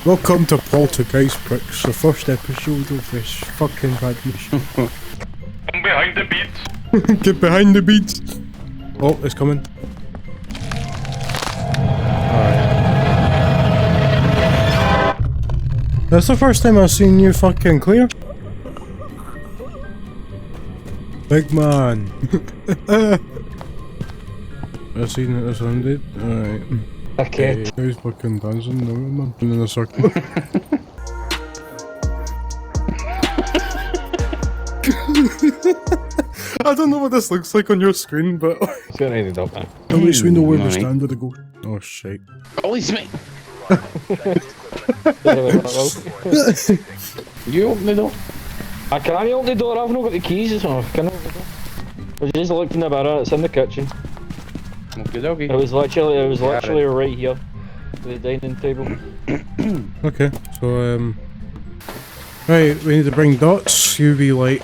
Welcome to Poltergeist Bricks, the first episode of this fucking madness. I'm behind the beats. Get behind the beats. Oh, it's coming. Alright. That's the first time I've seen you fucking clear. Big man. I've seen it as undead. Alright. Okay. He's fucking dancing now, man. In a circle. I don't know what this looks like on your screen, but It's gonna end up, man. at least we know where we stand with the ghost. Oh shit. Police me! You open the door. I can't open the door, I've not got the keys, so I can't open the door. I just looked in the mirror, it's in the kitchen. Okay. It was literally right here. The dining table. Okay, so right, we need to bring dots. UV light.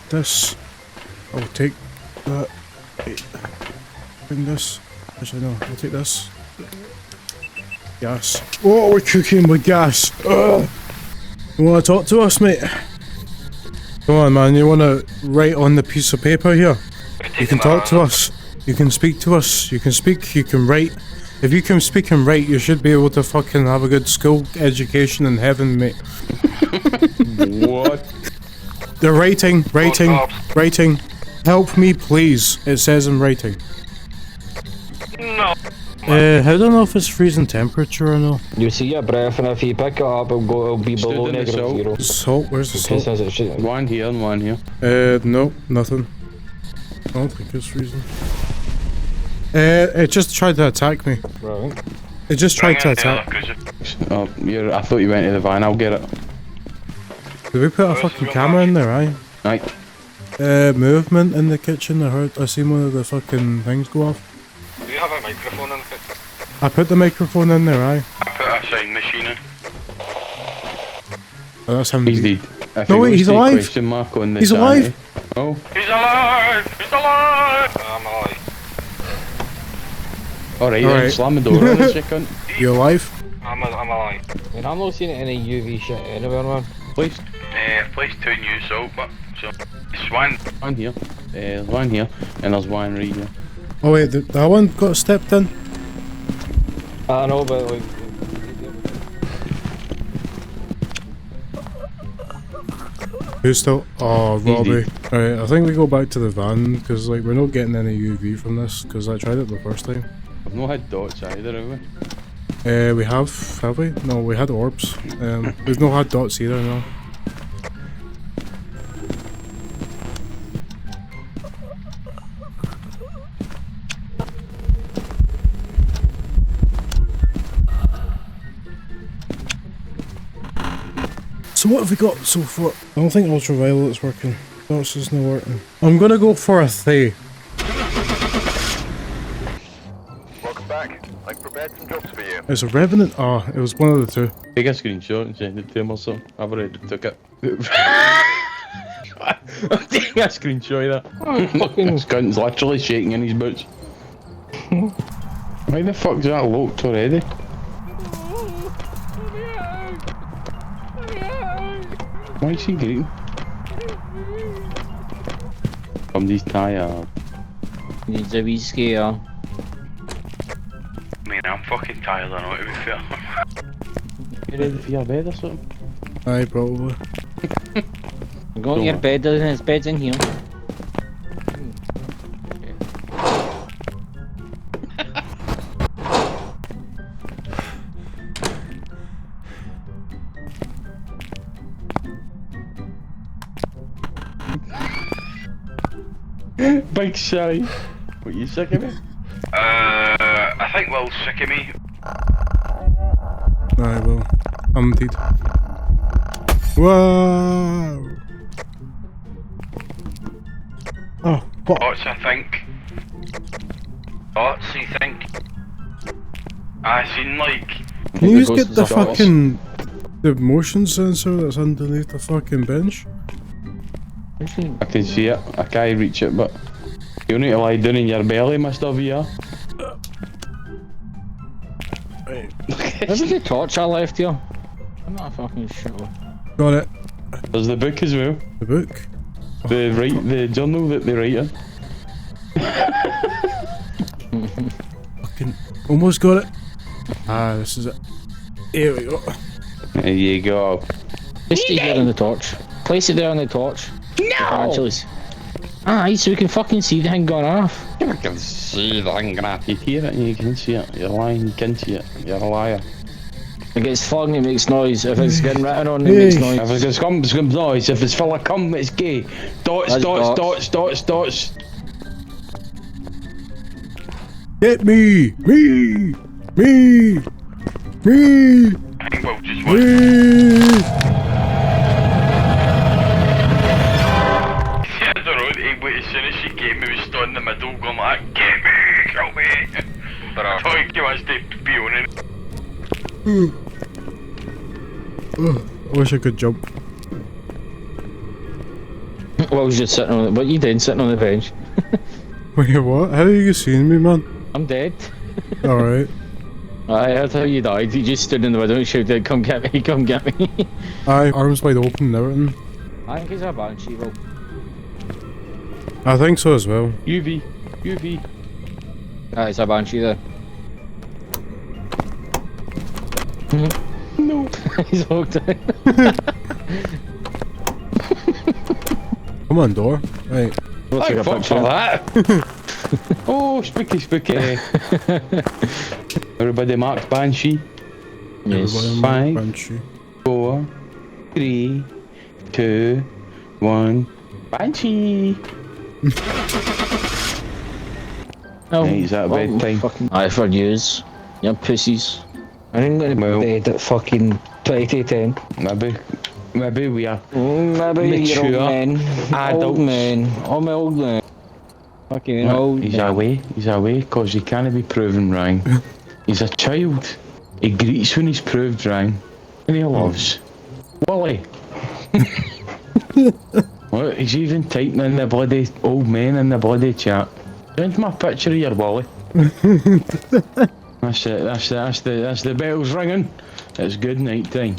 This. I'll take that. Wait. Bring this. Actually no, I'll take this. Gas. Oh, we're cooking with gas. Ugh. You wanna talk to us, mate? Come on, man, you wanna write on the piece of paper here? You can talk to us. You can speak to us. You can speak, you can write. If you can speak and write, you should be able to fucking have a good school education in heaven, mate. What? The writing. Help me, please. It says in writing. No. I don't know if it's freezing temperature or no. You see your breath, and if you pick it up, it'll be below -0. Salt, where's the salt? It says it should. One here and one here. No, nothing. I don't think it's freezing. It just tried to attack me. Right. It just tried to attack. Oh, I thought you went to the van, I'll get it. Did we put a fucking camera in there, aye? Right. Movement in the kitchen, I seen one of the fucking things go off. Do you have a microphone in it? I put the microphone in there, aye. I put a sound machine in. Oh, that's him. He's dead. No, wait, he's alive! Question mark on the He's alive! Oh. He's alive! He's alive! I'm alive. Alright, Alright. then slam the door on this, you cunt. You alive? I'm alive. And I'm not seeing any UV shit anywhere, man. Please. Place 2 new salt, but so it's one. One here. There's one here, and there's one right here. Oh wait, that one got stepped in? I know, but like. Who's still? Oh, Robbie. Alright, I think we go back to the van, because like, we're not getting any UV from this, because I tried it the first time. I've not had dots either, have we? We have we? No, we had orbs. We've not had dots either, no. So what have we got so far? I don't think ultraviolet's working. Dots is not working. I'm gonna go for a Thay. Welcome back. I've prepared some jobs for you. It's a Revenant? Oh, it was one of the two. Take a screenshot and send it to him or something. I've already took it. I'm taking a screenshot of that. This cunt's literally shaking in his boots. Why the fuck is that locked already? Why is he green? Somebody's tired. Needs a wee scare. I mean, I'm fucking tired, I know, to be fair. You ready for your bed or something? Aye, probably. Go to your bed, his bed's in here. Big shy. What, you sick of me? I think Will's sick of me. Aye, well, I'm indeed. Whoa! Oh, what? Thoughts, I think. Thoughts, I think. I seen like. Can you just ghost get the is off. fucking... the motion sensor that's underneath the fucking bench? I can see it. I can't reach it, but you need to lie down in your belly, Mr. VR. Right. Where was the torch I left here? I'm not fucking sure. Got it. There's the book as well. The book. The journal that they write in. Fucking almost got it. Ah, this is it. Here we go. There you go. Just stay here on the torch. Place it there on the torch. No! Aye, so we can fucking see the thing going off. You can see the thing going off. You hear it and you can see it. You're lying, you can see it. You're a liar. If it gets flung, it makes noise. If it's getting written on, it makes noise. If it's got scum, noise. If it's full of cum, it's gay. Dots, That's dots, dots. dots, dots, dots. Get me! Me! Me! Me! I think we'll just watch. Me! See, I don't know, but as soon as she came, we was stood in the middle going like, get me, kill me. But I thought he wants to be on it. I wish I could jump. Well, I was just sitting on it. What you doing sitting on the bench? Wait, what? How are you seeing me, man? I'm dead. Alright. I heard how you died. You just stood in the window and shouted, come get me, come get me. Aye, arms wide open and everything. I think he's a Banshee, bro. I think so as well. UV. UV. Ah, it's a Banshee there. No. He's hooked in. Come on, door. Right. We'll take a Fuck picture. for that. Oh, spooky, spooky. Everybody marked Banshee. Yes. Everybody Five. Banshee. 4, 3, 2, 1. Banshee. Oh, Right, is that bedtime? Fucking... Aye, for yous. You pussies. I ain't gonna Well- be dead at fucking 20 to 10. Maybe we are. Maybe you're old Mature men. adults. Old men. Oh, my old man. Fucking old He's man. away, cause he can't be proven wrong. He's a child. He greets when he's proved wrong. And he loves. Wally. What? He's even typing in the bloody old man in the bloody chat. Send my picture of your Wally. That's it, that's the bells ringing. It's good night time.